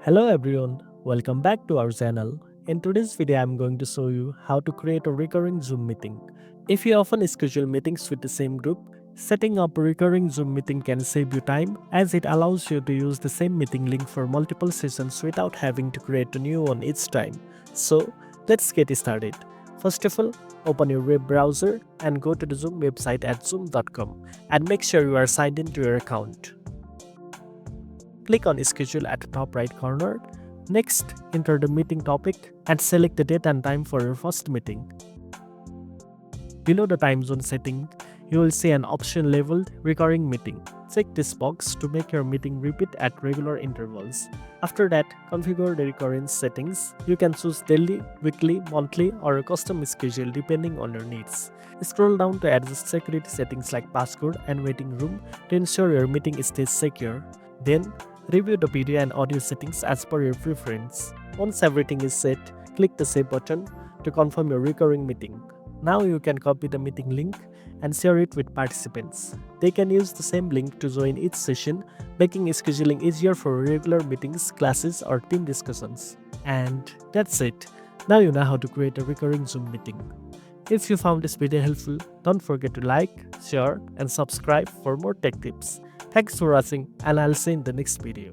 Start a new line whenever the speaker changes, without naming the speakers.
Hello everyone, welcome back to our channel. In today's video, I'm going to show you how to create a recurring Zoom meeting. If you often schedule meetings with the same group, setting up a recurring Zoom meeting can save you time as it allows you to use the same meeting link for multiple sessions without having to create a new one each time. So, let's get started. First of all, open your web browser and go to the Zoom website at zoom.com and make sure you are signed into your account. Click on Schedule at the top right corner. Next, enter the meeting topic and select the date and time for your first meeting. Below the time zone setting, you will see an option labeled Recurring Meeting. Check this box to make your meeting repeat at regular intervals. After that, configure the recurrence settings. You can choose daily, weekly, monthly, or a custom schedule depending on your needs. Scroll down to adjust security settings like passcode and waiting room to ensure your meeting stays secure. Then, review the video and audio settings as per your preference. Once everything is set, click the Save button to confirm your recurring meeting. Now you can copy the meeting link and share it with participants. They can use the same link to join each session, making scheduling easier for regular meetings, classes, or team discussions. And that's it. Now you know how to create a recurring Zoom meeting. If you found this video helpful, don't forget to like, share, and subscribe for more tech tips. Thanks for watching, and I'll see you in the next video.